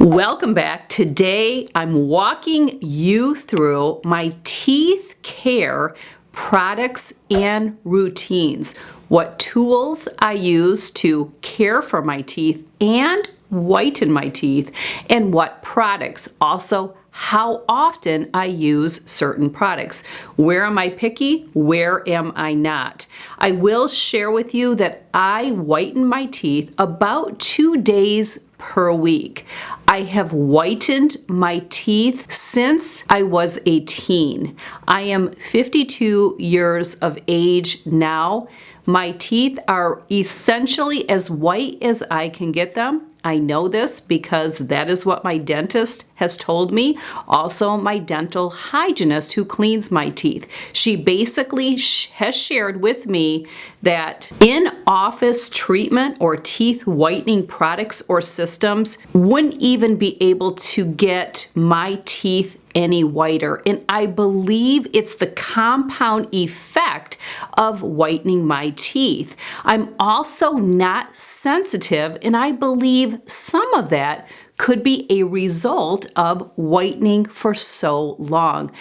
Welcome back. Today I'm walking you through my teeth care products and routines. What tools I use to care for my teeth and whiten my teeth, and what products. Also, how often I use certain products. Where am I picky? Where am I not? I will share with you that I whiten my teeth about 2 days per week. I have whitened my teeth since I was a teen. I am 52 years of age now. My teeth are essentially as white as I can get them. I know this because that is what my dentist has told me. Also, my dental hygienist who cleans my teeth. She basically has shared with me that in-office treatment or teeth whitening products or systems wouldn't even be able to get my teeth any whiter. And I believe it's the compound effect of whitening my teeth. I'm also not sensitive, and I believe some of that could be a result of whitening for so long.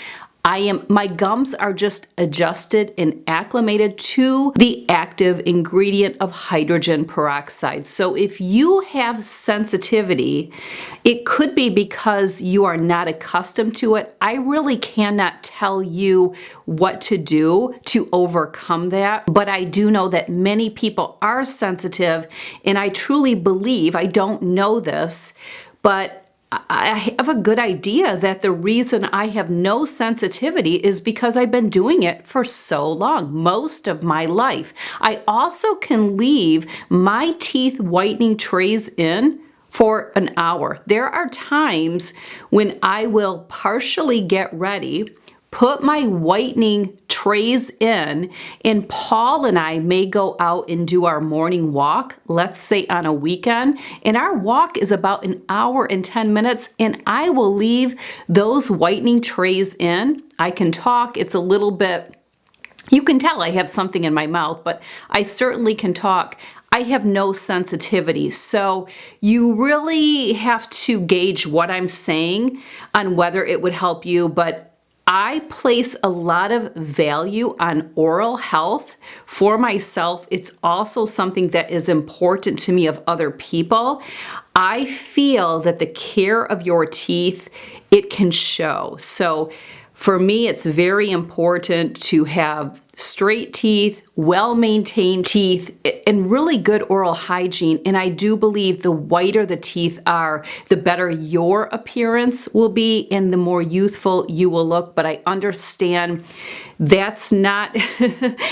My gums are just adjusted and acclimated to the active ingredient of hydrogen peroxide. So if you have sensitivity, it could be because you are not accustomed to it. I really cannot tell you what to do to overcome that, but I do know that many people are sensitive, and I truly believe, I don't know this, but I have a good idea that the reason I have no sensitivity is because I've been doing it for so long, most of my life. I also can leave my teeth whitening trays in for an hour. There are times when I will partially get ready, put my whitening trays in, and Paul and I may go out and do our morning walk, let's say on a weekend, and our walk is about an hour and 10 minutes, and I will leave those whitening trays in. I can talk, it's a little bit, you can tell I have something in my mouth, but I certainly can talk. I have no sensitivity, so you really have to gauge what I'm saying on whether it would help you, but I place a lot of value on oral health for myself. It's also something that is important to me of other people. I feel that the care of your teeth, it can show. So for me, it's very important to have straight teeth, well-maintained teeth, and really good oral hygiene. And I do believe the whiter the teeth are, the better your appearance will be and the more youthful you will look. But I understand that's not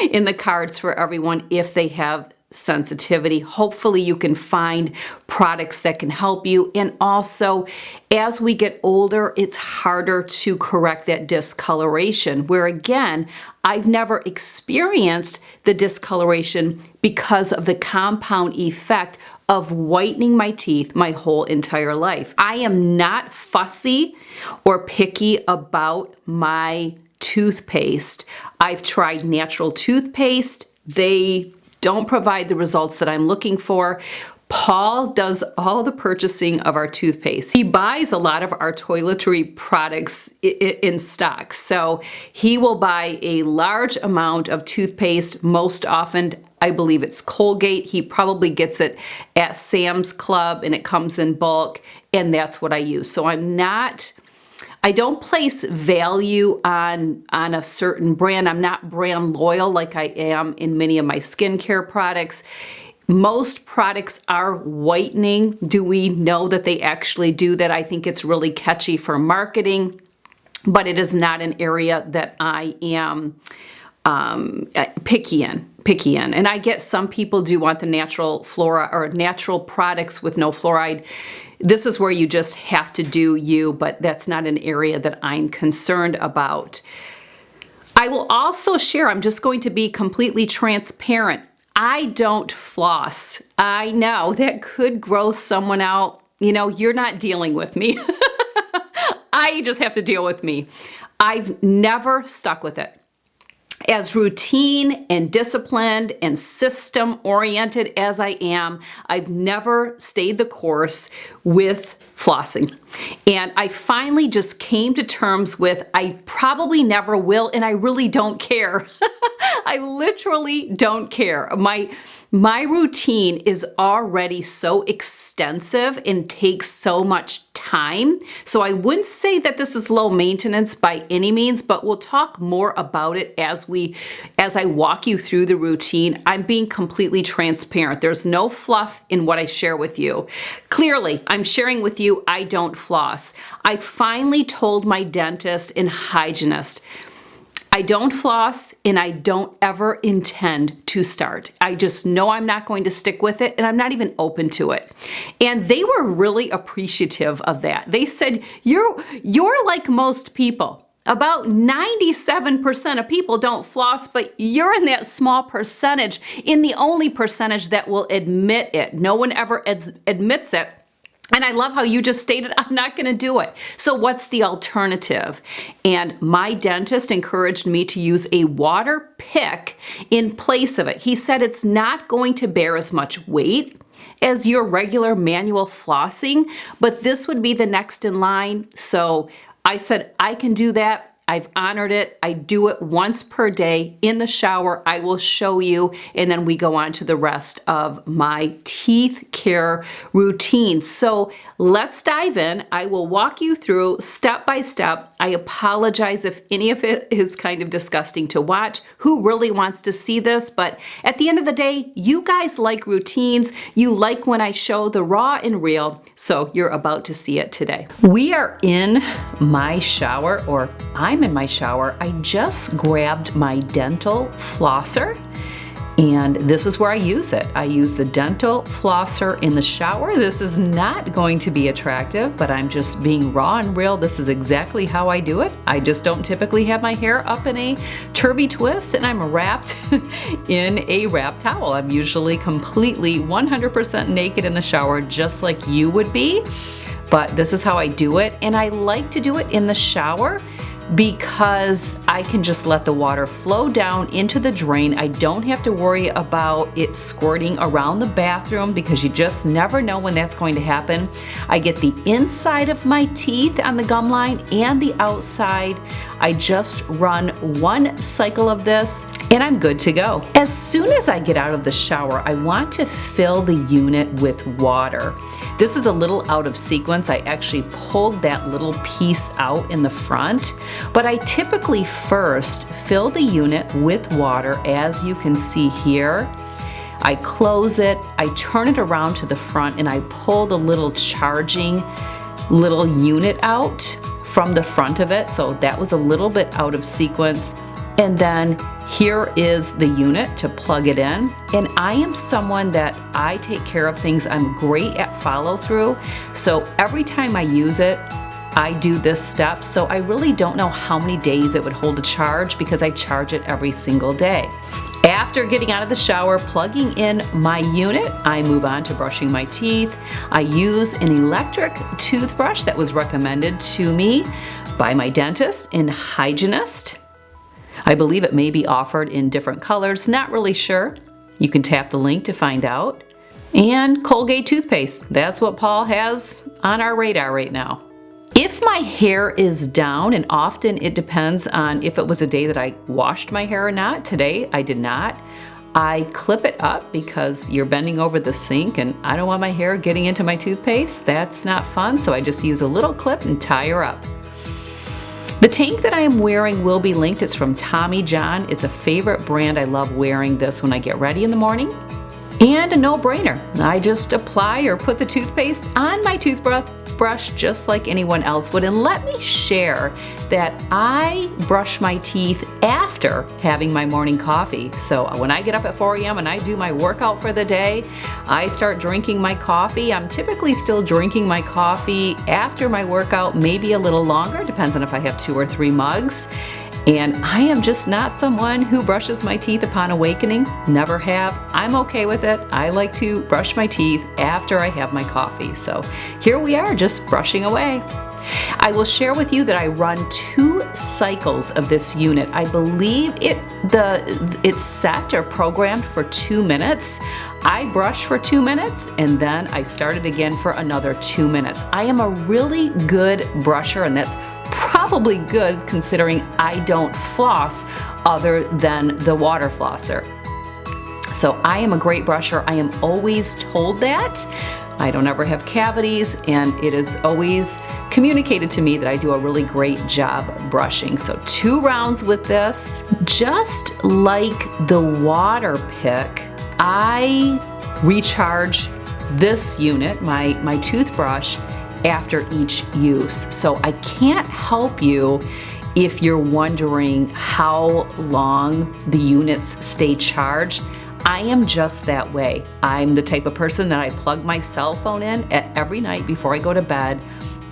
in the cards for everyone if they have sensitivity. Hopefully you can find products that can help you. And also, as we get older, it's harder to correct that discoloration, where again, I've never experienced the discoloration because of the compound effect of whitening my teeth my whole entire life. I am not fussy or picky about my toothpaste. I've tried natural toothpaste. They don't provide the results that I'm looking for. Paul does all the purchasing of our toothpaste. He buys a lot of our toiletry products in stock. So he will buy a large amount of toothpaste. Most often, I believe it's Colgate. He probably gets it at Sam's Club and it comes in bulk, and that's what I use. So I don't place value on a certain brand. I'm not brand loyal like I am in many of my skincare products. Most products are whitening. Do we know that they actually do that? I think it's really catchy for marketing, but it is not an area that I am picky in. And I get some people do want the natural flora or natural products with no fluoride. This is where you just have to do you, but that's not an area that I'm concerned about. I will also share, I'm just going to be completely transparent. I don't floss. I know that could gross someone out. You know, you're not dealing with me. I just have to deal with me. I've never stuck with it. As routine and disciplined and system oriented as I am, I've never stayed the course with flossing. And I finally just came to terms with I probably never will, and I really don't care. I literally don't care. My routine is already so extensive and takes so much time. So I wouldn't say that this is low maintenance by any means, but we'll talk more about it as I walk you through the routine. I'm being completely transparent. There's no fluff in what I share with you. Clearly, I'm sharing with you I don't floss. I finally told my dentist and hygienist, I don't floss and I don't ever intend to start. I just know I'm not going to stick with it and I'm not even open to it. And they were really appreciative of that. They said, you're like most people. About 97% of people don't floss, but you're in that small percentage, in the only percentage that will admit it. No one ever admits it. And I love how you just stated, I'm not going to do it. So what's the alternative? And my dentist encouraged me to use a water pick in place of it. He said it's not going to bear as much weight as your regular manual flossing, but this would be the next in line. So I said, I can do that. I've honored it. I do it once per day in the shower. I will show you, and then we go on to the rest of my teeth care routine. So let's dive in. I will walk you through step by step. I apologize if any of it is kind of disgusting to watch. Who really wants to see this? But at the end of the day, you guys like routines. You like when I show the raw and real. So you're about to see it today. We are in my shower, or I'm in my shower. I just grabbed my dental flosser, and this is where I use it. I use the dental flosser in the shower. This is not going to be attractive, but I'm just being raw and real. This is exactly how I do it. I just don't typically have my hair up in a turby twist and I'm wrapped in a wrap towel. I'm usually completely 100% naked in the shower, just like you would be. But this is how I do it, and I like to do it in the shower because I can just let the water flow down into the drain. I don't have to worry about it squirting around the bathroom because you just never know when that's going to happen. I get the inside of my teeth on the gum line and the outside. I just run one cycle of this and I'm good to go. As soon as I get out of the shower, I want to fill the unit with water. This is a little out of sequence. I actually pulled that little piece out in the front, but I typically first fill the unit with water, as you can see here. I close it, I turn it around to the front, and I pull the little charging little unit out from the front of it. So that was a little bit out of sequence. And then here is the unit to plug it in. And I am someone that I take care of things. I'm great at follow through. So every time I use it, I do this step. So I really don't know how many days it would hold a charge because I charge it every single day. After getting out of the shower, plugging in my unit, I move on to brushing my teeth. I use an electric toothbrush that was recommended to me by my dentist and hygienist. I believe it may be offered in different colors, not really sure. You can tap the link to find out. And Colgate toothpaste, that's what Paul has on our radar right now. If my hair is down, and often it depends on if it was a day that I washed my hair or not, today I did not, I clip it up because you're bending over the sink and I don't want my hair getting into my toothpaste. That's not fun, so I just use a little clip and tie her up. The tank that I am wearing will be linked. It's from Tommy John. It's a favorite brand. I love wearing this when I get ready in the morning. And a no-brainer. I just apply or put the toothpaste on my toothbrush just like anyone else would. And let me share that I brush my teeth after having my morning coffee. So when I get up at 4 a.m. and I do my workout for the day, I start drinking my coffee. I'm typically still drinking my coffee after my workout, maybe a little longer, depends on if I have 2 or 3 mugs. And I am just not someone who brushes my teeth upon awakening. Never have. I'm okay with it. I like to brush my teeth after I have my coffee. So here we are, just brushing away. I will share with you that I run 2 cycles of this unit. I believe it's set or programmed for 2 minutes. I brush for 2 minutes and then I start it again for another 2 minutes. I am a really good brusher, and that's probably good considering I don't floss other than the water flosser. So I am a great brusher. I am always told that. I don't ever have cavities, and it is always communicated to me that I do a really great job brushing. So 2 rounds with this. Just like the water pick, I recharge this unit, my toothbrush, after each use. So I can't help you if you're wondering how long the units stay charged. I am just that way. I'm the type of person that I plug my cell phone in every night before I go to bed.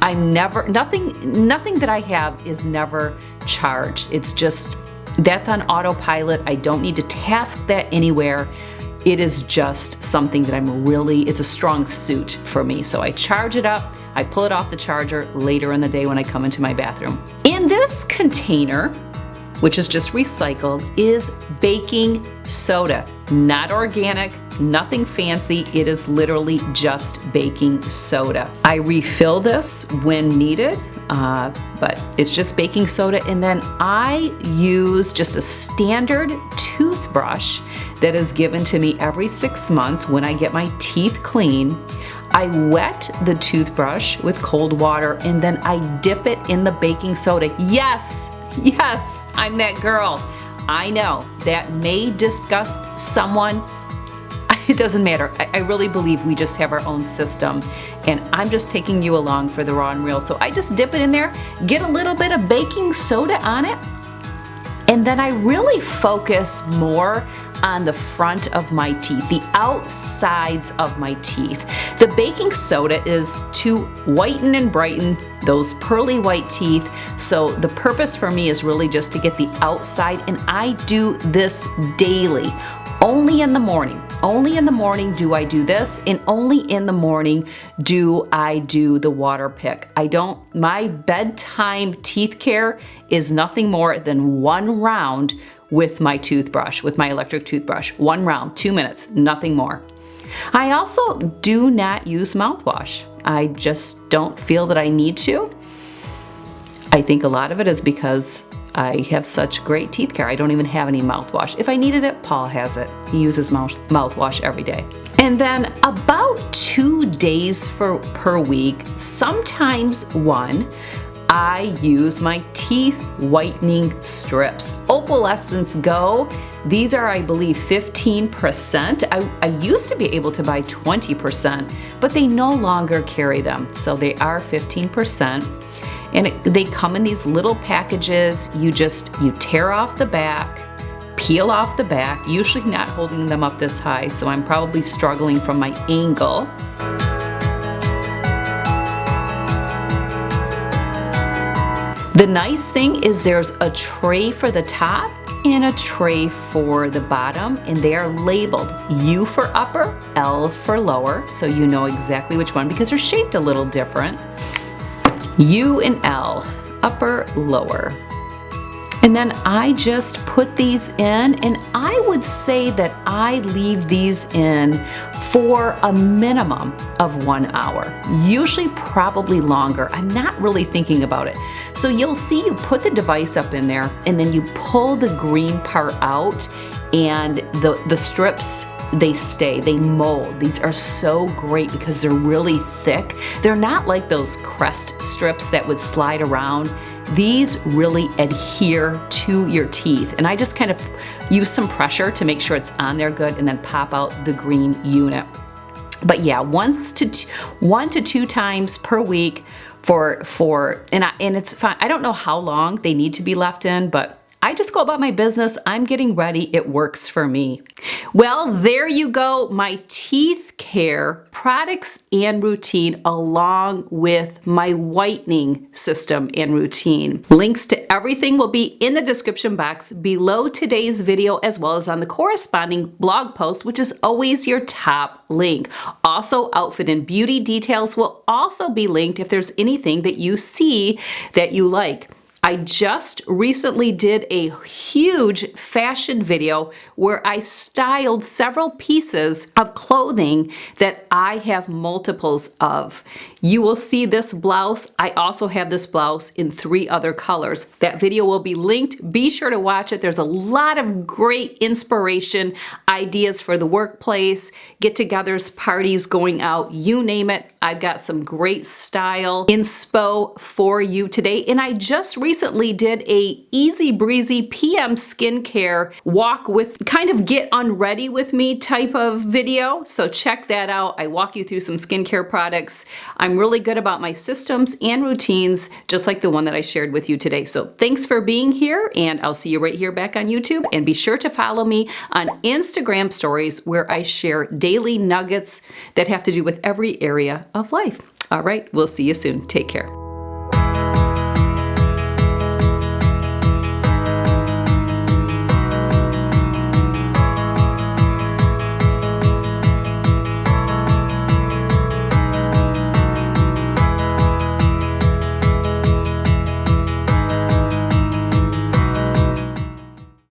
Nothing that I have is never charged. It's just, that's on autopilot. I don't need to task that anywhere. It is just something that it's a strong suit for me. So I charge it up, I pull it off the charger later in the day when I come into my bathroom. In this container, which is just recycled, is baking soda. Not organic, nothing fancy. It is literally just baking soda. I refill this when needed, but it's just baking soda. And then I use just a standard toothbrush that is given to me every 6 months when I get my teeth clean. I wet the toothbrush with cold water and then I dip it in the baking soda. Yes, I'm that girl. I know that may disgust someone. It doesn't matter. I really believe we just have our own system, and I'm just taking you along for the raw and real. So I just dip it in there, get a little bit of baking soda on it, and then I really focus more on the front of my teeth, the outsides of my teeth. The baking soda is to whiten and brighten those pearly white teeth. So the purpose for me is really just to get the outside, and I do this daily. Only in the morning. Only in the morning do I do this, and only in the morning do I do the water pick. My bedtime teeth care is nothing more than 1 round with my toothbrush, with my electric toothbrush. 1 round, 2 minutes, nothing more. I also do not use mouthwash. I just don't feel that I need to. I think a lot of it is because I have such great teeth care. I don't even have any mouthwash. If I needed it, Paul has it. He uses mouthwash every day. And then about 2 days per week, sometimes 1, I use my teeth whitening strips. Opalescence Go. These are, I believe, 15%. I used to be able to buy 20%, but they no longer carry them. So they are 15%. And they come in these little packages. You tear off the back, peel off the back, usually not holding them up this high, so I'm probably struggling from my angle. The nice thing is there's a tray for the top and a tray for the bottom, and they are labeled U for upper, L for lower, so you know exactly which one because they're shaped a little different. U and L, upper, lower. And then I just put these in, and I would say that I leave these in for a minimum of 1 hour, usually probably longer. I'm not really thinking about it. So you'll see you put the device up in there, and then you pull the green part out, and the strips, they stay, they mold. These are so great because they're really thick. They're not like those Crest strips that would slide around. These really adhere to your teeth, and I just kind of use some pressure to make sure it's on there good and then pop out the green unit. But yeah, 1 to 2 times per week and it's fine. I don't know how long they need to be left in, but I just go about my business. I'm getting ready. It works for me. Well, there you go. My teeth care products and routine along with my whitening system and routine. Links to everything will be in the description box below today's video, as well as on the corresponding blog post, which is always your top link. Also, outfit and beauty details will also be linked if there's anything that you see that you like. I just recently did a huge fashion video where I styled several pieces of clothing that I have multiples of. You will see this blouse. I also have this blouse in 3 other colors. That video will be linked. Be sure to watch it. There's a lot of great inspiration, ideas for the workplace, get-togethers, parties, going out, you name it. I've got some great style inspo for you today. And I just recently did a easy breezy PM skincare walk with kind of get unready with me type of video. So check that out. I walk you through some skincare products. I'm really good about my systems and routines, just like the one that I shared with you today. So thanks for being here, and I'll see you right here back on YouTube. And be sure to follow me on Instagram stories where I share daily nuggets that have to do with every area of life. All right, we'll see you soon. Take care.